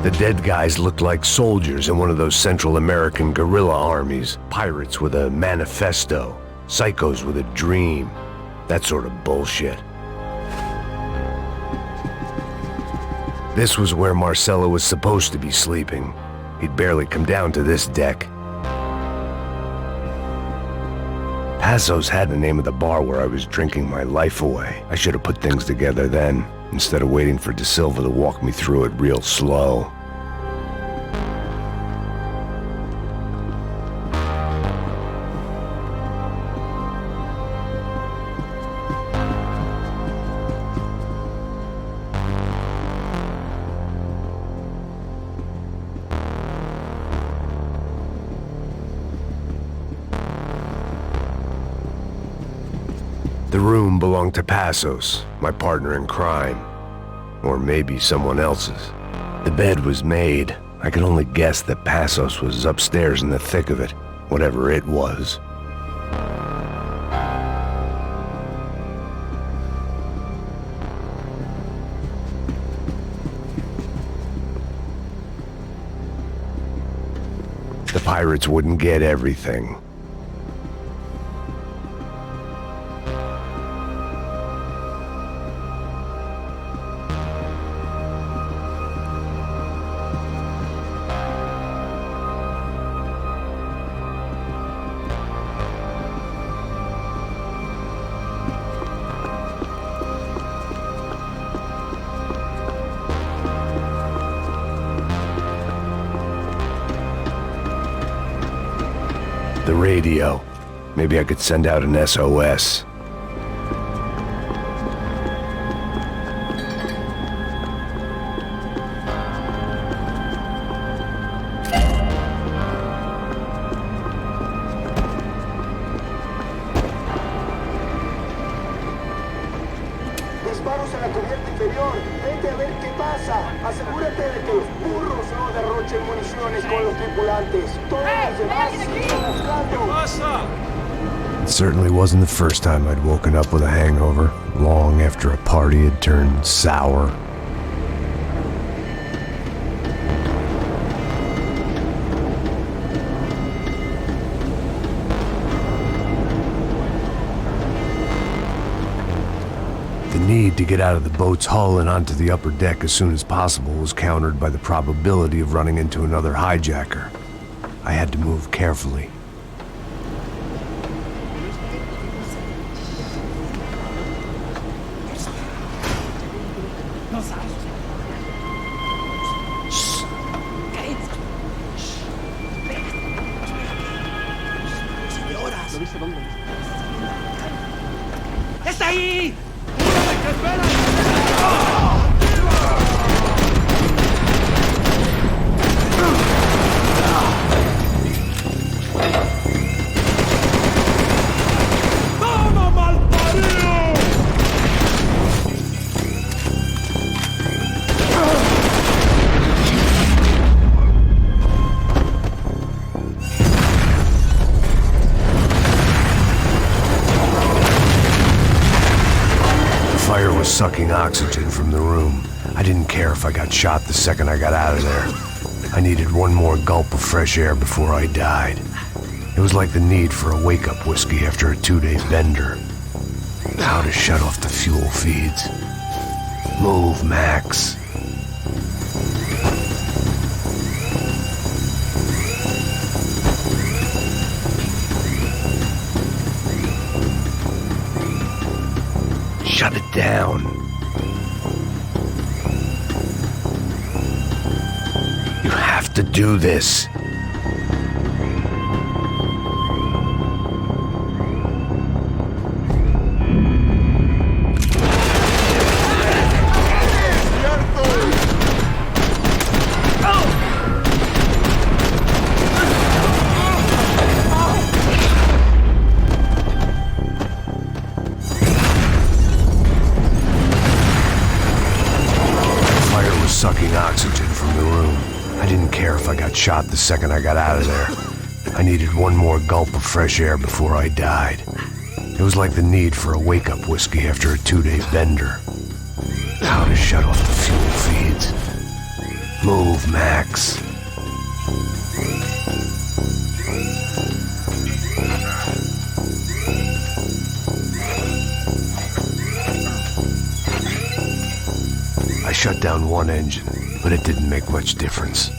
The dead guys looked like soldiers in one of those Central American guerrilla armies. Pirates with a manifesto, psychos with a dream. That sort of bullshit. This was where Marcelo was supposed to be sleeping. He'd barely come down to this deck. Passos had the name of the bar where I was drinking my life away. I should have put things together then, instead of waiting for De Silva to walk me through it real slow. The room belonged to Passos, my partner in crime. Or maybe someone else's. The bed was made. I could only guess that Passos was upstairs in the thick of it, whatever it was. The pirates wouldn't get everything. The radio. Maybe I could send out an SOS. Disparos en la cubierta inferior. Vete a ver qué pasa. Asegúrate de que los burros no derrochen municiones con los tripulantes. Todos los demás siguen buscando. It certainly wasn't the first time I'd woken up with a hangover, long after a party had turned sour. The need to get out of the boat's hull and onto the upper deck as soon as possible was countered by the probability of running into another hijacker. I had to move carefully. ¡Está ahí! ¡Toma, malparido! Fire was sucking oxygen from the room. I didn't care if I got shot the second I got out of there. I needed one more gulp of fresh air before I died. It was like the need for a wake-up whiskey after a 2-day bender. How to shut off the fuel feeds. Move, Max. Shut it down. You have to do this. Sucking oxygen from the room. I didn't care if I got shot the second I got out of there. I needed one more gulp of fresh air before I died. It was like the need for a wake-up whiskey after a 2-day bender. How to shut off the fuel feeds. Move. Move, Max. I shut down one engine, but it didn't make much difference.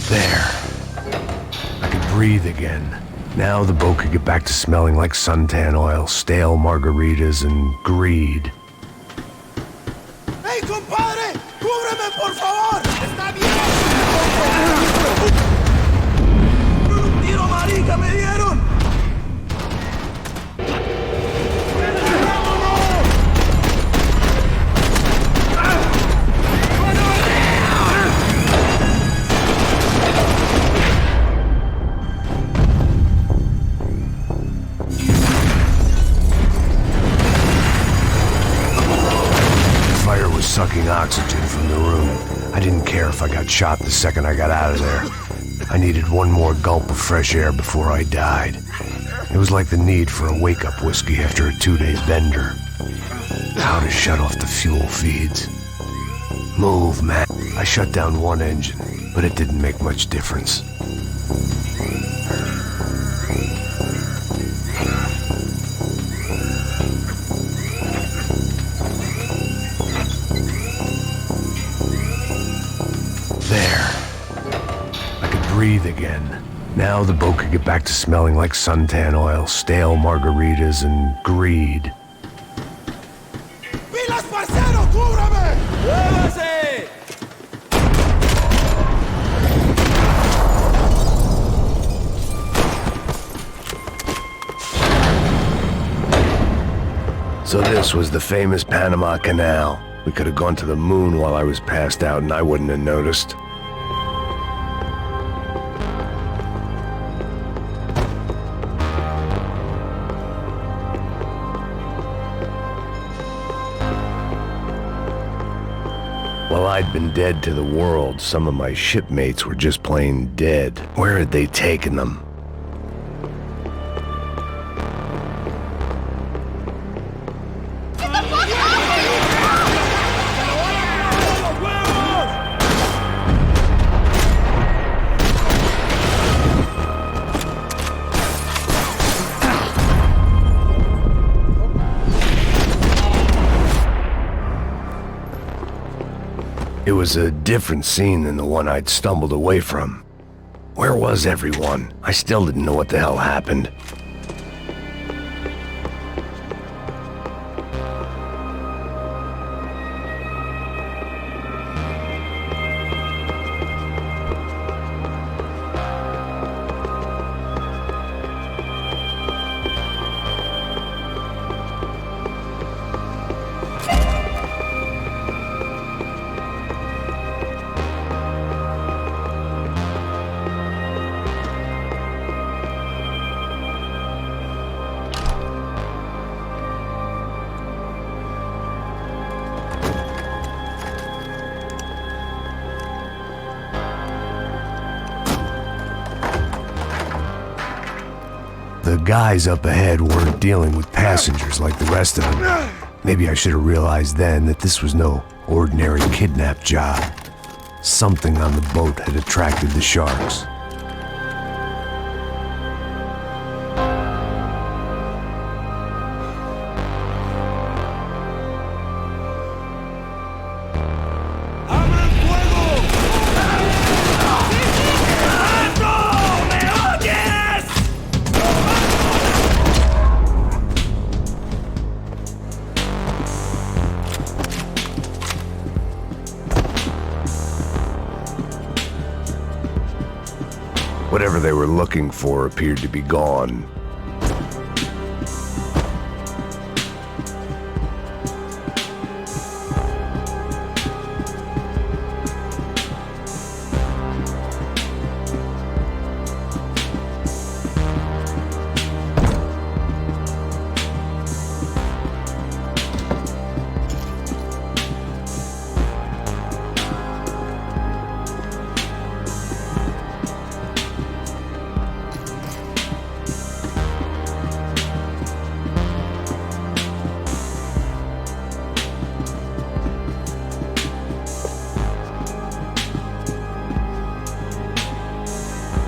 There. I could breathe again. Now the boat could get back to smelling like suntan oil, stale margaritas, and greed. ¡Hey, compadre! ¡Cúbreme, por favor! ¡Está bien! ¡Un tiro, marica, me dieron! Sucking oxygen from the room. I didn't care if I got shot the second I got out of there. I needed one more gulp of fresh air before I died. It was like the need for a wake-up whiskey after a 2-day bender. How to shut off the fuel feeds. Move, man. I shut down one engine, but it didn't make much difference. There. I could breathe again. Now the boat could get back to smelling like suntan oil, stale margaritas, and greed. ¡Pilas, parcero! ¡Cúbrame! ¡Muévase! So this was the famous Panama Canal. We could have gone to the moon while I was passed out and I wouldn't have noticed. While I'd been dead to the world, some of my shipmates were just plain dead. Where had they taken them? It was a different scene than the one I'd stumbled away from. Where was everyone? I still didn't know what the hell happened. The guys up ahead weren't dealing with passengers like the rest of them. Maybe I should have realized then that this was no ordinary kidnap job. Something on the boat had attracted the sharks. Whatever they were looking for appeared to be gone.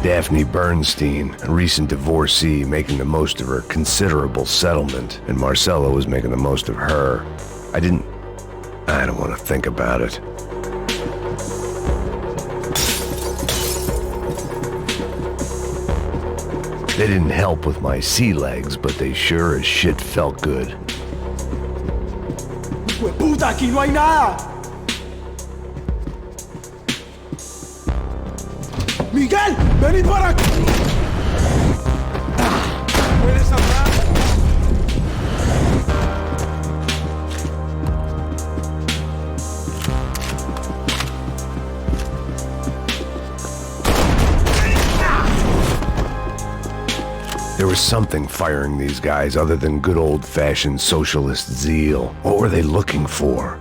Daphne Bernstein, a recent divorcee making the most of her considerable settlement, and Marcella was making the most of her. I don't want to think about it. They didn't help with my sea legs, but they sure as shit felt good. ¡Puta, aquí no hay nada! ¡Miguel! ¡Vení para acá! ¿Puedes hablar? There was something firing these guys other than good old-fashioned socialist zeal. What were they looking for?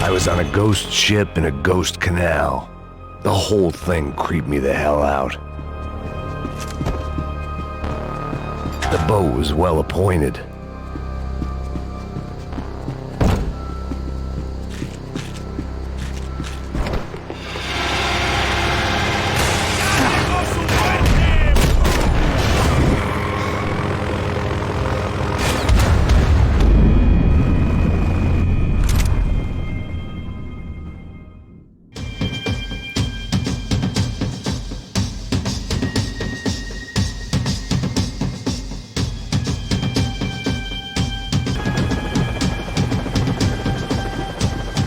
I was on a ghost ship in a ghost canal. The whole thing creeped me the hell out. The boat was well appointed.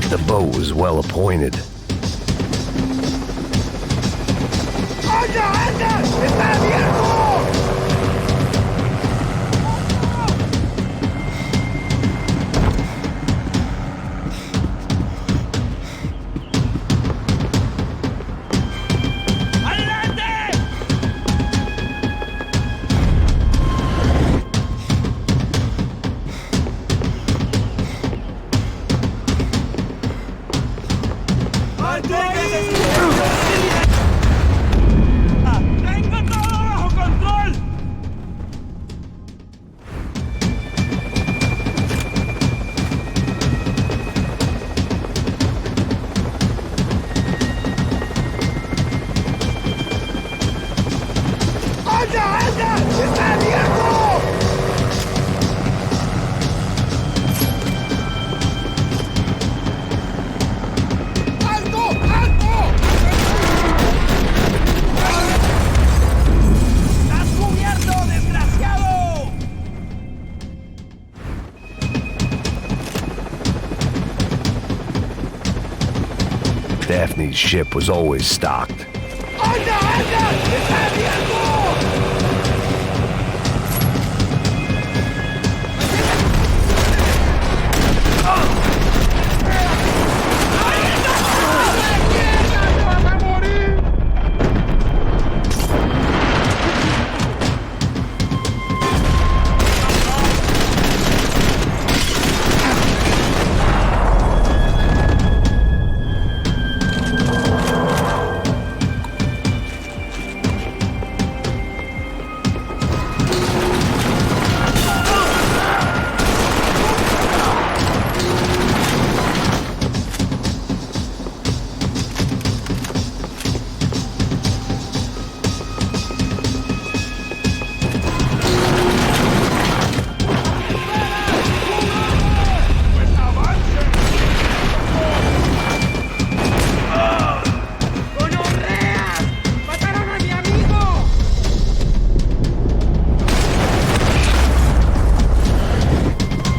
The boat was well appointed. ¡Anda, anda! ¡Está abierto! Daphne's ship was always stocked. ¡Anda, anda! ¡Está abierto!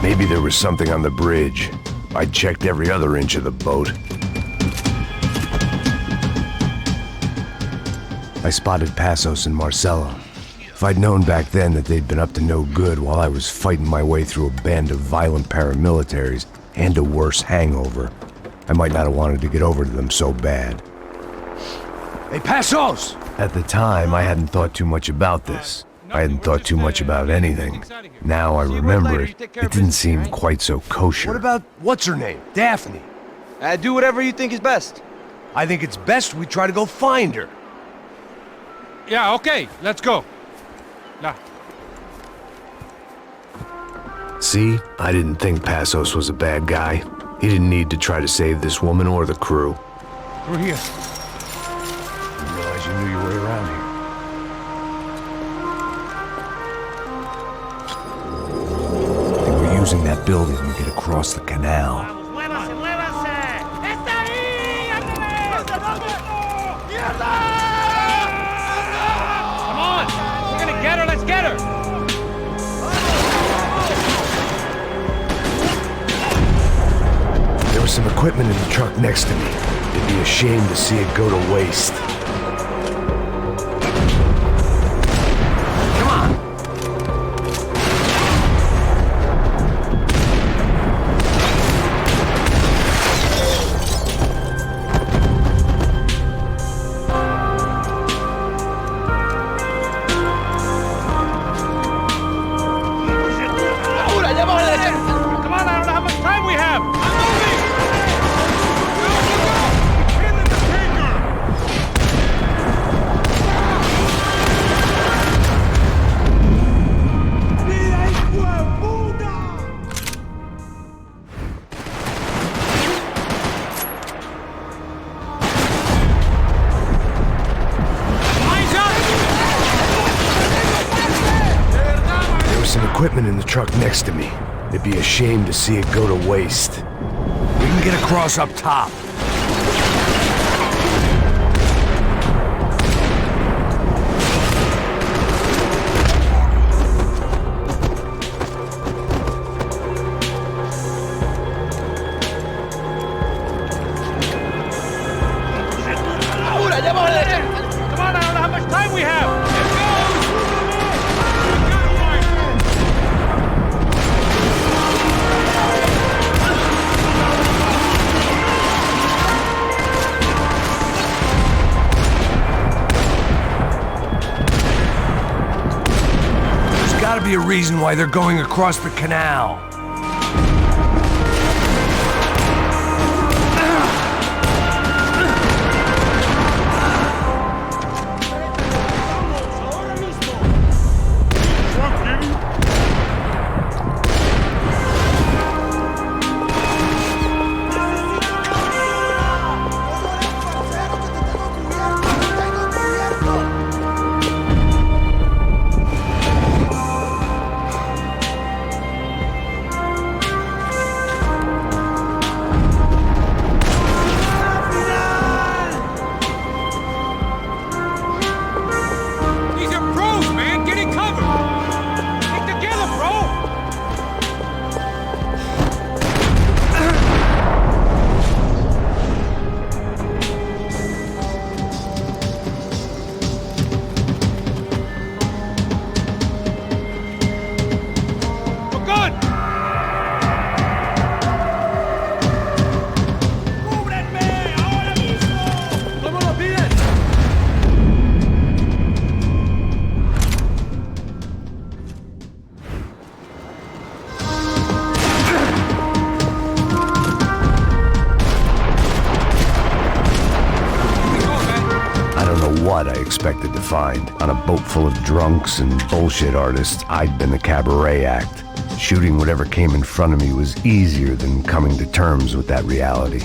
Maybe there was something on the bridge. I checked every other inch of the boat. I spotted Passos and Marcella. I'd known back then that they'd been up to no good while I was fighting my way through a band of violent paramilitaries and a worse hangover, I might not have wanted to get over to them so bad. Hey, Passos! At the time, I hadn't thought too much about this. I hadn't thought too much about anything. Now I remember it, it didn't seem quite so kosher. What about, what's her name? Daphne. Do whatever you think is best. I think it's best we try to go find her. Yeah, okay, let's go. Nah. See, I didn't think Passos was a bad guy. He didn't need to try to save this woman or the crew. Through here. Didn't realize you knew your way around here. They were using that building to get across the canal. Come on! We're gonna get her, let's get her! There was some equipment in the truck next to me. It'd be a shame to see it go to waste. Come on! Come on, I don't know how much time we have! There was some equipment in the truck next to me. It'd be a shame to see it go to waste. We can get across up top. Come on, I don't know how much time we have! There's gotta be a reason why they're going across the canal. These are pros, man! Get in cover! Get together, bro! We're good! ¿Cómo lo piden? I don't know what I expected to find. On a boat full of drunks and bullshit artists, I'd been the cabaret act. Shooting whatever came in front of me was easier than coming to terms with that reality.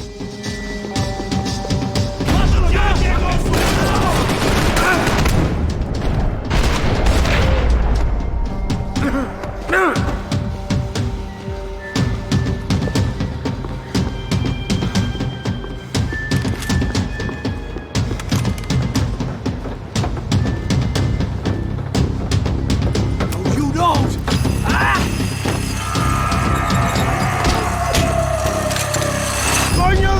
You don't! Coño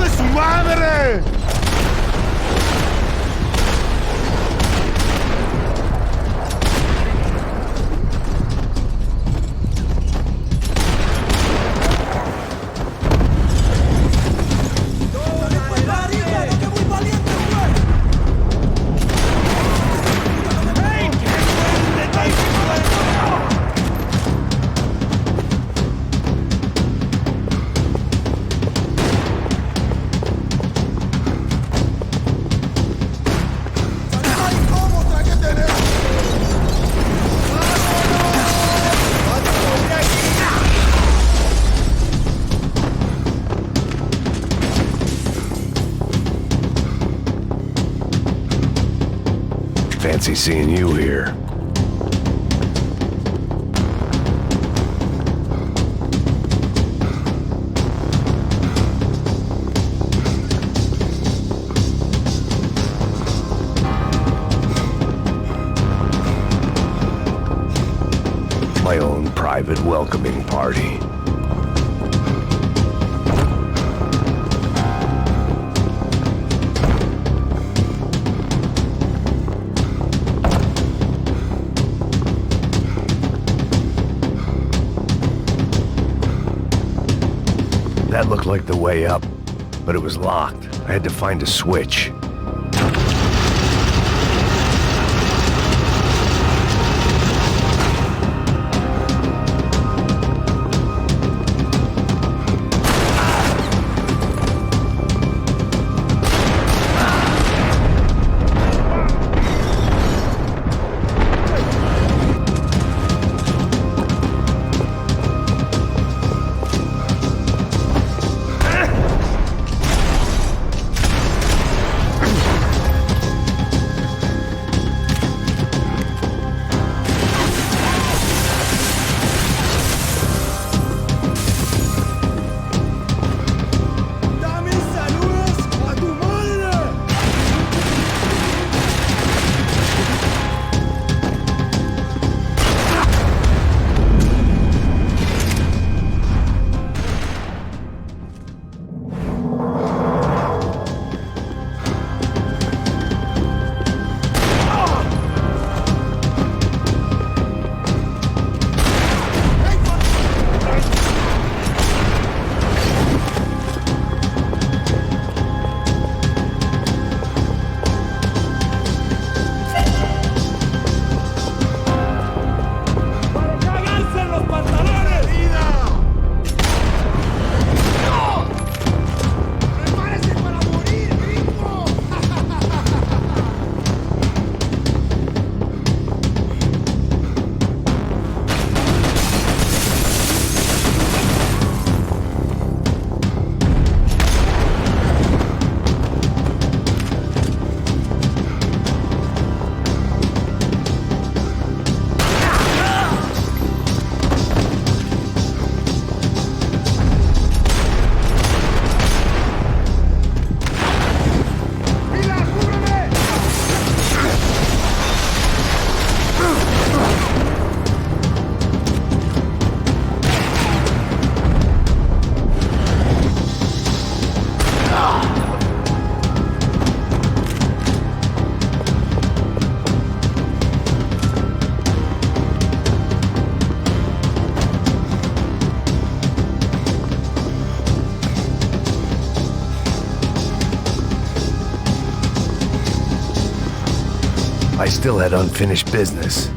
Fancy seeing you here. My own private welcoming party. That looked like the way up, but it was locked. I had to find a switch. I still had unfinished business.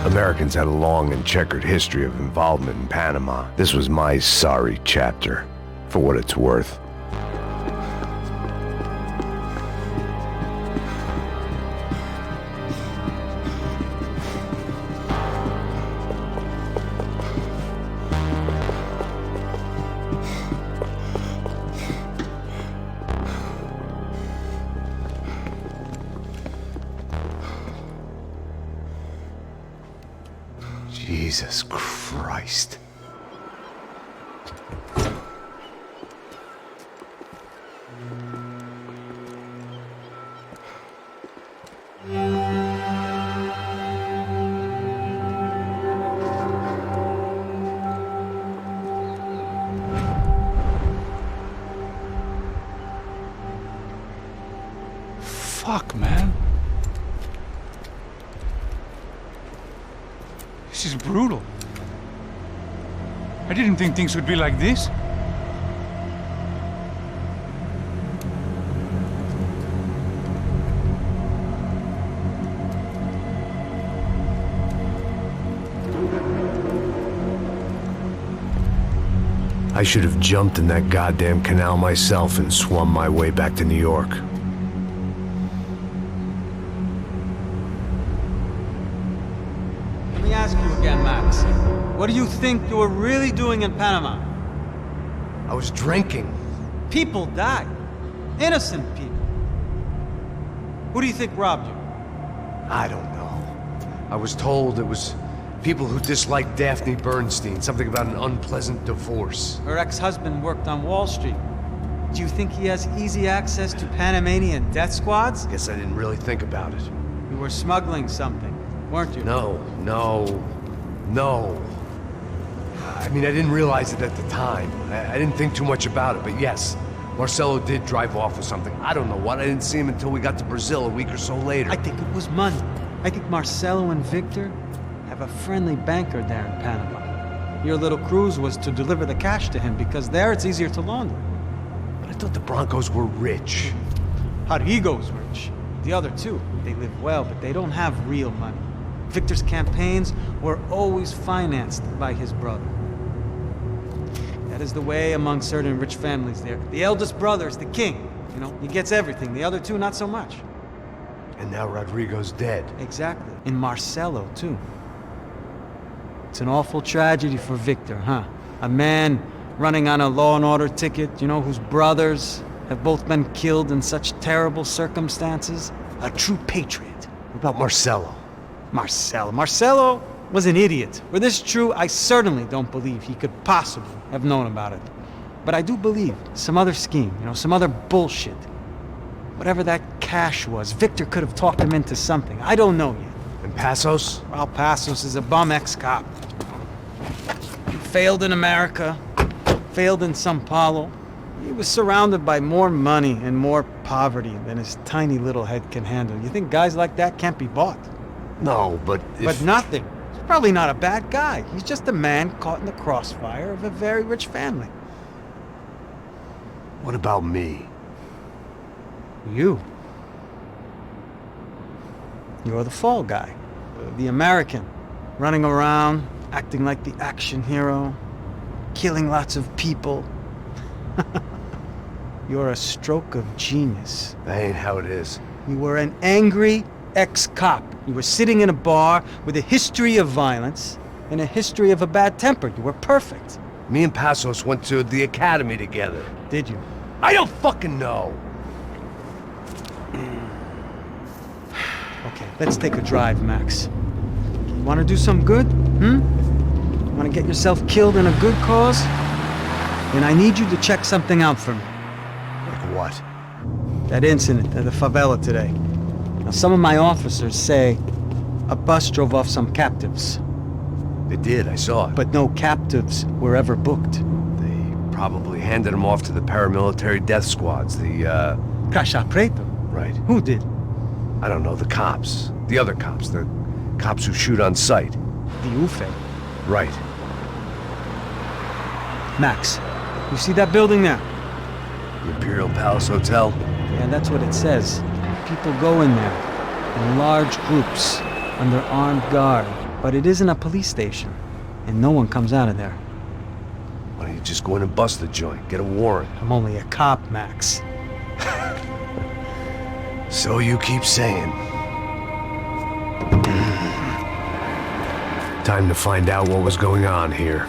Americans had a long and checkered history of involvement in Panama. This was my sorry chapter, for what it's worth. Jesus Christ. Fuck, man. This is brutal. I didn't think things would be like this. I should have jumped in that goddamn canal myself and swum my way back to New York. Let me ask you again, Max. What do you think you were really doing in Panama? I was drinking. People died. Innocent people. Who do you think robbed you? I don't know. I was told it was people who disliked Daphne Bernstein, something about an unpleasant divorce. Her ex-husband worked on Wall Street. Do you think he has easy access to Panamanian death squads? Guess I didn't really think about it. You were smuggling something, weren't you? No. I mean, I didn't realize it at the time. I didn't think too much about it, but yes, Marcelo did drive off with something. I don't know what. I didn't see him until we got to Brazil a week or so later. I think it was money. I think Marcelo and Victor have a friendly banker there in Panama. Your little cruise was to deliver the cash to him because there it's easier to launder. But I thought the Broncos were rich. Rodrigo's rich. The other two, they live well, but they don't have real money. Victor's campaigns were always financed by his brother. That is the way among certain rich families there. The eldest brother is the king. You know, he gets everything. The other two, not so much. And now Rodrigo's dead. Exactly. And Marcelo, too. It's an awful tragedy for Victor, huh? A man running on a law and order ticket, you know, whose brothers have both been killed in such terrible circumstances. A true patriot. What about Marcelo? Marcelo was an idiot. Were this true, I certainly don't believe he could possibly have known about it. But I do believe some other scheme, you know, some other bullshit. Whatever that cash was, Victor could have talked him into something. I don't know yet. And Passos? Well, Passos is a bum ex-cop. He failed in America, failed in São Paulo. He was surrounded by more money and more poverty than his tiny little head can handle. You think guys like that can't be bought? No, but if... But nothing. He's probably not a bad guy. He's just a man caught in the crossfire of a very rich family. What about me? You. You're the fall guy. The American. Running around, acting like the action hero. Killing lots of people. You're a stroke of genius. That ain't how it is. You were an angry ex-cop. You were sitting in a bar with a history of violence and a history of a bad temper. You were perfect. Me and Passos went to the academy together. Did you? I don't fucking know. Okay, let's take a drive, Max. You want to do some good? Want to get yourself killed in a good cause? Then I need you to check something out for me. Like what? That incident at the favela today. Now, some of my officers say a bus drove off some captives. They did, I saw it. But no captives were ever booked. They probably handed them off to the paramilitary death squads, the, Caixa Preto? Right. Who did? I don't know, the cops. The other cops. The cops who shoot on sight. The UFE. Right. Max, you see that building there? The Imperial Palace Hotel? Yeah, that's what it says. People go in there in large groups under armed guard. But it isn't a police station, and no one comes out of there. Why don't you just go in and bust the joint? Get a warrant. I'm only a cop, Max. So you keep saying. Time to find out what was going on here.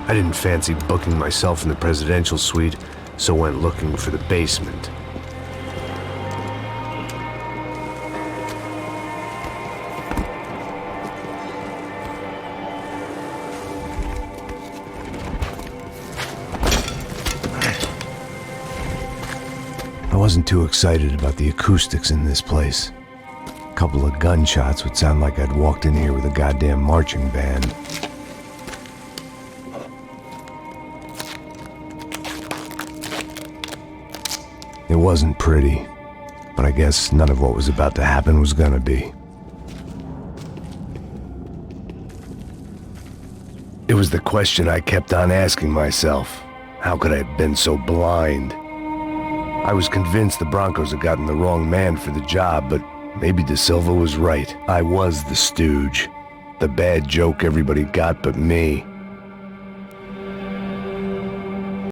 I didn't fancy booking myself in the presidential suite, so went looking for the basement. wasn't too excited about the acoustics in this place. A couple of gunshots would sound like I'd walked in here with a goddamn marching band. It wasn't pretty, but I guess none of what was about to happen was gonna be. It was the question I kept on asking myself. How could I have been so blind? I was convinced the Broncos had gotten the wrong man for the job, but maybe De Silva was right. I was the stooge. The bad joke everybody got but me.